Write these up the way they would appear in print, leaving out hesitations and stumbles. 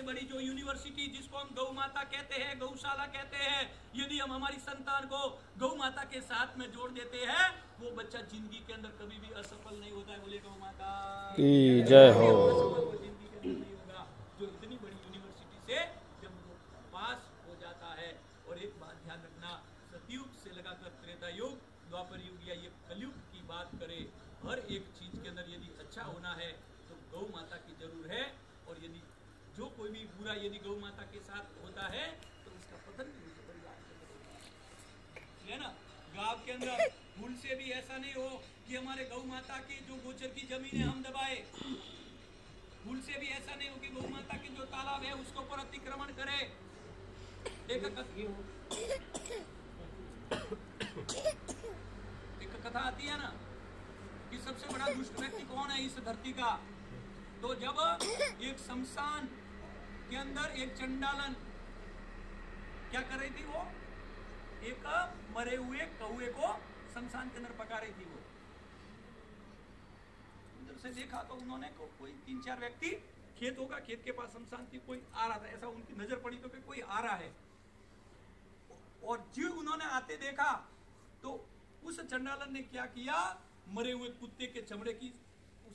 बड़ी जो यूनिवर्सिटी जिसको हम गौ माता कहते हैं, गौशाला कहते हैं, यदि हम हमारी संतान को गौ माता के साथ में जोड़ देते हैं, वो बच्चा जिंदगी के अंदर कभी भी असफल नहीं होता है। बोले गौ माता की जय हो। जिंदगी के अंदर नहीं होगा। जो इतनी बड़ी यूनिवर्सिटी से जब वो पास हो जाता है। और एक बात ध्यान रखना, सतयुग से लगाकर त्रेता युग, द्वापर युग या ये कलयुग की बात करें, हर एक चीज के अंदर यदि अच्छा होना है तो गौ माता की जरूर है। और यदि जो कोई भी बुरा यदि गौ माता के साथ होता है तो उसका पतन भी उसे परिवार के अंदर है ना। गांव के अंदर भूल से भी ऐसा नहीं हो कि हमारे गौ माता की जो गोचर की जमीन है हम दबाए। भूल से भी ऐसा नहीं हो कि गौ माता की जो तालाब है उसके ऊपर अतिक्रमण करे। एक कथा आती है ना कि सबसे बड़ा दुष्ट व्यक्ति कौन है इस धरती का। तो जब एक शमशान के अंदर एक चंडालन क्या कर रही थी, वो एक मरे हुए कौए को शमशान के अंदर पका रही थी। वो उधर से देखा तो उन्होंने कोई 3-4 व्यक्ति, खेत होगा, खेत के पास शमशान थी, कोई आ रहा था, ऐसा उनकी नजर पड़ी तो कोई आ रहा है। और जो उन्होंने आते देखा तो उस चंडालन ने क्या किया, मरे हुए कुत्ते के चमड़े की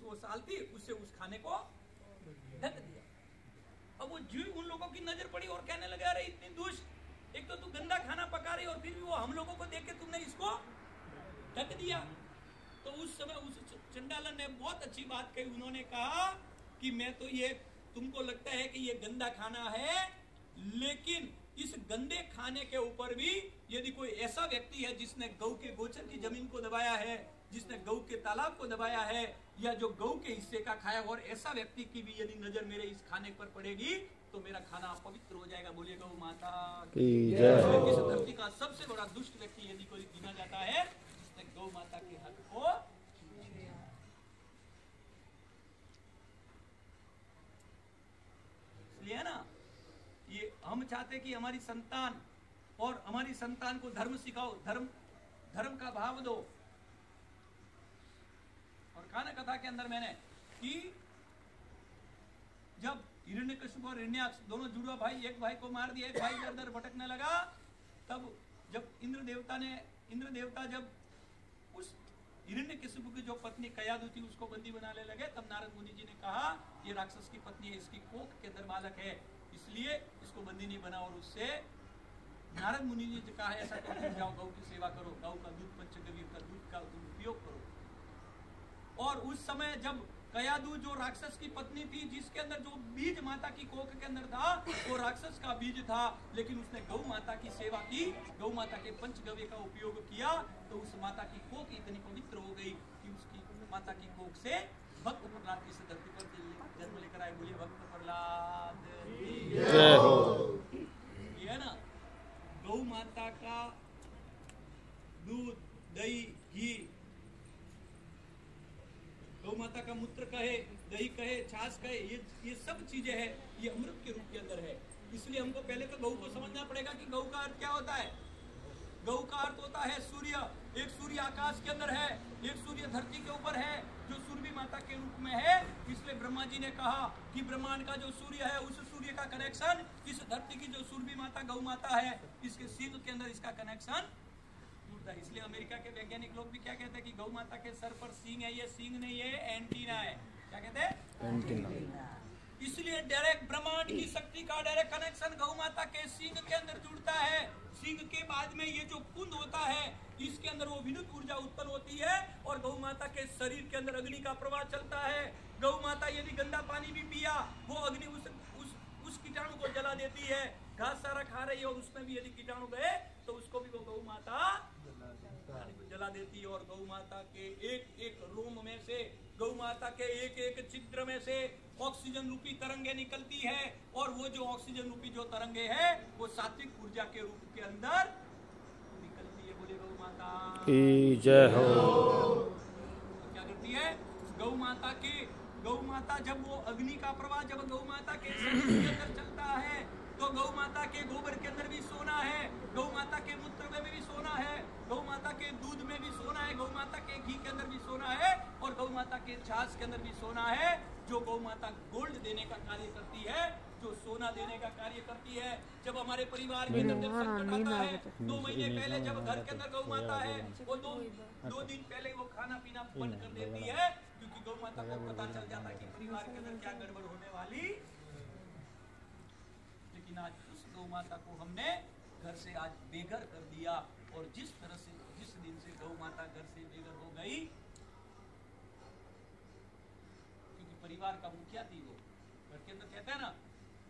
वो साल थी, उससे उस खाने को ढक दिया। अब वो जीव उन लोगों की नजर पड़ी और कहने लगा, अरे इतनी दुष्ट, एक तो तू गंदा खाना पका रही और फिर भी वो हम लोगों को देख के तुमने इसको ढक दिया। तो उस समय उस चंडालन ने बहुत अच्छी बात कही। उन्होंने कहा कि मैं तो ये, तुमको लगता है कि ये गंदा खाना है, लेकिन इस गंदे खाने के ऊपर भी यदि कोई ऐसा व्यक्ति है जिसने गौ के गोचर की जमीन को दबाया है, जिसने गौ के तालाब को दबाया है, या जो गौ के हिस्से का खाया, और ऐसा व्यक्ति की भी यदि नजर मेरे इस खाने पर पड़ेगी तो मेरा खाना अपवित्र हो जाएगा। बोलिए गौ माता की जय। इस धरती का सबसे बड़ा दुष्ट व्यक्ति यदि कोई गिना जाता है जिसने गौ माता के हक को, इसलिए ना ये हम चाहते कि हमारी संतान और हमारी संतान को धर्म सिखाओ, धर्म का भाव दो। और खाना कथा के अंदर मैंने कि जब हिरण्यकशिपु और हिरण्याक्ष दोनों जुड़वा भाई, एक भाई को मार दिया, एक भाई इधर उधर भटकने लगा, तब जब इंद्र देवता जब उस हिरण्यकशिपु की जो पत्नी कयादु थी उसको बंदी बनाने लगे, तब नारद मुनि जी ने कहा ये राक्षस की पत्नी है, इसकी कोख के अंदर बालक है, इसलिए इसको बंदी नहीं बना। और उससे नारद मुनि जी ने कहा ऐसा तो तुम जाओ गौ की सेवा करो, गौ का दूध, पंचगव्य का दूध का तुम उपयोग करो। और उस समय जब कयादु जो राक्षस की पत्नी थी, जिसके अंदर जो बीज माता की कोख के अंदर था वो राक्षस का बीज था, लेकिन उसने गौ माता की सेवा की, गौ माता के पंचगव्य का उपयोग किया, तो उस माता की कोख इतनी पवित्र हो गई कि उसकी माता की कोख से भक्त प्रहलाद इस धरती पर जन्म लेकर आए। बोलिए भक्त प्रहलाद जय हो। ये है ना, गौ माता का दूध, दही, घी, गौ माता का मूत्र कहे, दही कहे, छाछ कहे, ये सब चीजें हैं, ये अमृत के रूप के अंदर है। इसलिए हमको पहले तो गौ को समझना पड़ेगा कि गौ का अर्थ क्या होता है। गौ का अर्थ होता है सूर्य। एक सूर्य आकाश के अंदर है, एक सूर्य धरती के ऊपर है, जो सूर्य माता के रूप में है। इसलिए ब्रह्मा जी ने कहा कि ब्रह्मांड का जो सूर्य है उस सूर्य का कनेक्शन इस धरती की जो सूर्य माता गौ माता है, इसके सींग के अंदर इसका कनेक्शन। इसलिए अमेरिका के वैज्ञानिक लोग भी क्या कहते हैं कि गौ माता के सर पर सींग है, ये सींग नहीं है, एंटीना है। क्या कहते हैं? एंटीना। इसलिए डायरेक्ट ब्रह्मांड की शक्ति का डायरेक्ट कनेक्शन गौ माता के सींग के अंदर जुड़ता है। सींग के बाद में ये जो कुंड होता है, इसके अंदर वो विद्युत ऊर्जा उत्पन्न होती है और गौ माता के शरीर के अंदर अग्नि का प्रवाह चलता है। गौ माता यदि गंदा पानी भी पिया, वो अग्नि उस कीटाणु को जला देती है। घास सारा खा रही है और उसमें भी यदि कीटाणु गए तो उसको भी वो गौ माता जला देती है। और गौ माता के एक एक रोम में से, गौ माता के एक एक छिद्र में से ऑक्सीजन रूपी तरंगे निकलती है, और वो जो ऑक्सीजन रूपी जो तरंगे है वो सात्विक ऊर्जा के रूप के अंदर निकलती है। बोले गौ माता की जय हो। क्या करती है गौ माता की? गौ माता जब वो अग्नि का प्रवाह जब गौ माता के शरीर के अंदर चलता है तो गौ माता के गोबर के अंदर भी सोना है, गौ माता के मूत्र में भी सोना है, गौ माता के दूध में भी सोना है, गौ माता के घी के अंदर भी सोना है, और गौ माता के छाछ के अंदर भी सोना है। जो गौ माता गोल्ड देने का कार्य करती है, जो सोना देने का कार्य करती है। जब हमारे परिवार के अंदर जब संकट आता है, 2 महीने पहले जब घर के अंदर गौ माता है, वो 2 दिन पहले वो खाना पीना बंद कर देती है, क्योंकि गौ माता को पता चल जाता है कि परिवार के अंदर क्या गड़बड़ होने वाली। लेकिन आज उस गौ माता को हमने घर से आज बेघर कर दिया, और जिस तरह से जिस दिन से गौ माता घर से बेघर हो गई, क्योंकि परिवार का मुखिया थी वो, घर के अंदर कहते हैं ना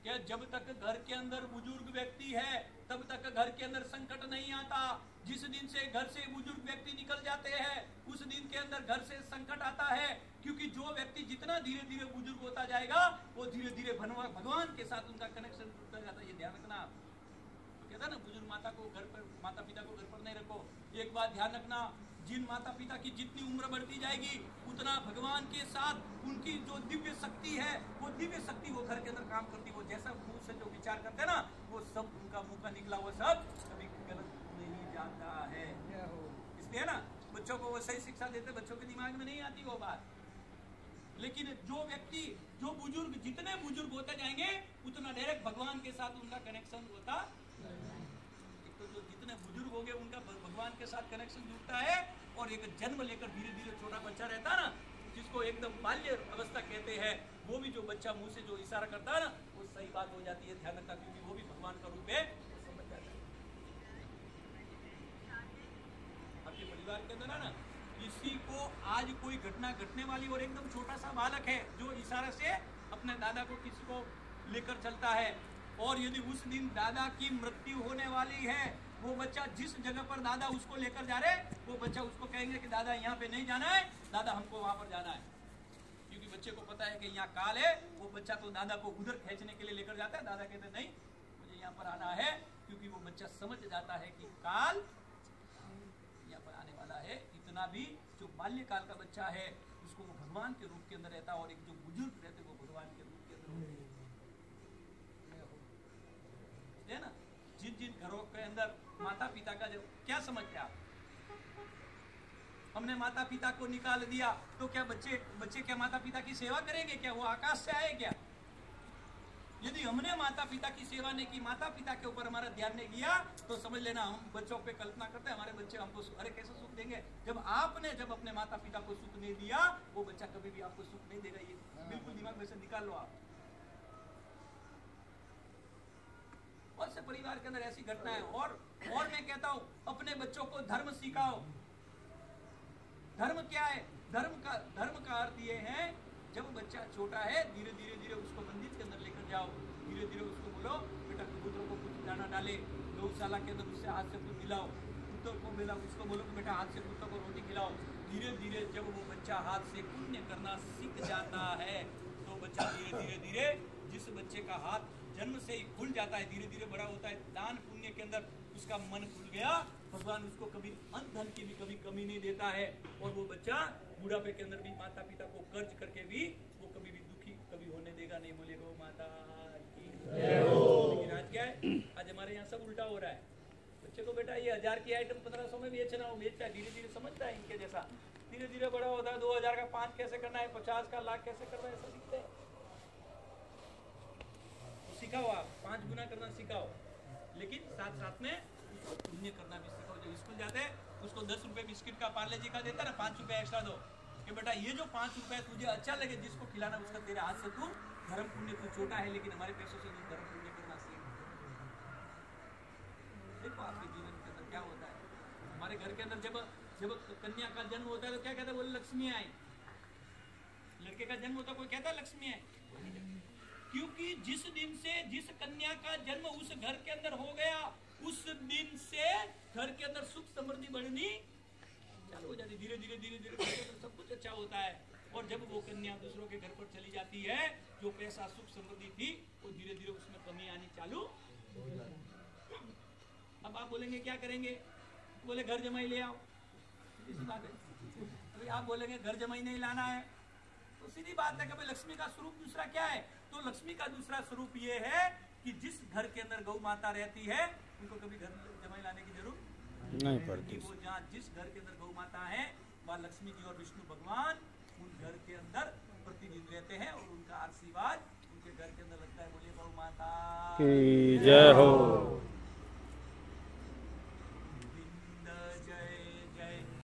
कि जब तक घर के अंदर बुजुर्ग व्यक्ति है तब तक घर के अंदर संकट नहीं आता। जिस दिन से घर से बुजुर्ग व्यक्ति निकल जाते हैं उस दिन के अंदर घर से संकट आता है, क्योंकि जो व्यक्ति जितना धीरे धीरे बुजुर्ग होता जाएगा वो धीरे धीरे भगवान के साथ उनका कनेक्शन टूटता जाता है। ये ध्यान रखना। तो कहता है ना, बुजुर्ग माता को घर पर, माता पिता को घर पर नहीं रखो। एक बात ध्यान रखना, जिन माता पिता की जितनी उम्र बढ़ती जाएगी उतना भगवान के साथ उनकी जो दिव्य शक्ति है, वो दिव्य शक्ति वो घर के अंदर काम करती। वो जैसा मुंह से जो विचार करते हैं ना, वो सब उनका मुंह का निकला हुआ सब कभी गलत नहीं जाता है। इसलिए ना बच्चों को वो सही शिक्षा देते, बच्चों के दिमाग में नहीं आती वो बात। लेकिन जो व्यक्ति, जो बुजुर्ग, जितने बुजुर्ग होते जाएंगे उतना डायरेक्ट भगवान के साथ उनका कनेक्शन होता। एक तो जो जितने बुजुर्ग हो गए उनका भगवान के साथ कनेक्शन जुड़ता है, और एक जन्म लेकर धीरे धीरे छोटा बच्चा रहता है ना, जिसको एकदम बाल्य अवस्था कहते हैं, वो भी जो बच्चा मुंह से जो इशारा करता है ना, वो सही बात हो जाती है। ध्यान रखना, क्योंकि वो भी भगवान का रूप है, समझ जाता है। आपके परिवार के अंदर है ना, किसी को आज कोई घटना घटने वाली और एकदम छोटा सा बालक है जो इशारे से अपने दादा को किसी को लेकर चलता है, और यदि उस दिन दादा की मृत्यु होने वाली है, वो बच्चा जिस जगह पर दादा उसको लेकर जा रहे, वो बच्चा उसको कहेंगे कि दादा यहाँ पे नहीं जाना है, दादा हमको वहां पर जाना है। क्योंकि बच्चे को पता है कि यहाँ काल है, वो बच्चा तो दादा को उधर खींचने के लिए लेकर जाता है। दादा कहते नहीं, मुझे यहाँ पर आना है, क्योंकि वो बच्चा समझ जाता है कि काल यहाँ पर आने वाला है। इतना भी जो बाल्यकाल का बच्चा है उसको वो भगवान के रूप के अंदर रहता है, और एक जो बुजुर्ग रहते वो भगवान के रूप के अंदर रहते है ना। जिन जिन घरों के अंदर माता पिता का, जो क्या समझते आप, हमने माता पिता को निकाल दिया तो क्या बच्चे क्या माता पिता की सेवा करेंगे? क्या वो आकाश से आए क्या? यदि हमने माता पिता की सेवा नहीं की, माता पिता के ऊपर हमारा ध्यान नहीं किया, तो समझ लेना हम बच्चों पे कल्पना करते हैं हमारे बच्चे हमको अरे कैसे सुख देंगे। जब आपने अपने माता पिता को सुख नहीं दिया, वो बच्चा कभी भी आपको सुख नहीं देगा। ये बिल्कुल दिमाग में से निकाल लो आप। बहुत से परिवार के अंदर ऐसी घटना है। और मैं कहता हूं, अपने बच्चों को धर्म सिखाओ। धर्म क्या है? धर्म का अर्थ ये है, जब बच्चा छोटा है धीरे धीरे उसको मंदिर के अंदर लेकर जाओ, धीरे धीरे उसको बोलो बेटा कबूतरों को कुछ दाना डाले, गौशाला के अंदर उससे हाथ से कुछ खिलाओ, कुत्तों को मिला उसको बोलो कि बेटा हाथ से कुत्तों को रोटी खिलाओ। धीरे धीरे जब वो बच्चा हाथ से पुण्य करना सीख जाता है, तो बच्चा धीरे धीरे जिस बच्चे का हाथ जन्म से ही खुल जाता है, धीरे धीरे बड़ा होता है, दान पुण्य के अंदर उसका मन खुल गया, भगवान उसको कभी अन्न धन की भी कभी कमी नहीं देता है। और वो बच्चा बुढ़ापे के अंदर भी माता पिता को कर्ज करके भी वो कभी भी दुखी कभी होने देगा नहीं। बोले गो माता की जय हो। लेकिन आज क्या है, आज हमारे यहाँ सब उल्टा हो रहा है। बच्चे को बेटा ये 1000 की आइटम 1500 में बेचना हो, बेचता है, धीरे धीरे समझता है इनके जैसा, धीरे धीरे बड़ा होता है। 2000 का 5 कैसे करना है, 50 का लाख कैसे करना है, ऐसा सीखते हैं। तो सिखाओ, आप 5 गुना करना सिखाओ, लेकिन साथ साथ में उसको पुण्य करना भी सिखाओ। जब स्कूल जाते हैं उसको 10 रुपए बिस्किट का पार्ले जी का देता है ना, 5 रुपए एक्स्ट्रा दो कि बेटा ये जो 5 रुपए तुझे अच्छा लगे जिसको खिलाना उसका तेरे हाथ से तू धर्म पुण्य, तू छोटा है लेकिन हमारे पैसों से तू धर्म पुण्य करना सीख। देखो आपके जीवन के अंदर क्या होता है। हमारे घर के अंदर जब कन्या का जन्म होता है तो क्या कहता है, बोले लक्ष्मी आई। लड़के का जन्म होता है कोई कहता है लक्ष्मी आई? क्योंकि जिस दिन से जिस कन्या का जन्म उस घर के अंदर हो गया, उस दिन से घर के अंदर सुख समृद्धि बढ़नी चालू हो जाती। धीरे धीरे सब कुछ अच्छा होता है। और जब वो कन्या दूसरों के घर पर चली जाती है, जो पैसा सुख समृद्धि थी वो धीरे धीरे उसमें कमी आनी चालू। अब आप बोलेंगे क्या करेंगे, बोले घर जमाई ले आओ, सीधी बात है। अभी आप बोलेंगे घर जमाई नहीं लाना है, तो सीधी बात है कि भाई लक्ष्मी का स्वरूप दूसरा क्या है। तो लक्ष्मी का दूसरा स्वरूप ये है कि जिस घर के अंदर गौ माता रहती है उनको कभी घर जमाई लाने की जरूरत नहीं पड़ती। वो जहाँ जिस घर के अंदर गौ माता है वहाँ लक्ष्मी जी और विष्णु भगवान उन घर के अंदर प्रतिनिधि रहते हैं, और उनका आशीर्वाद उनके घर के अंदर लगता है। बोलिए गौ माता की जय हो।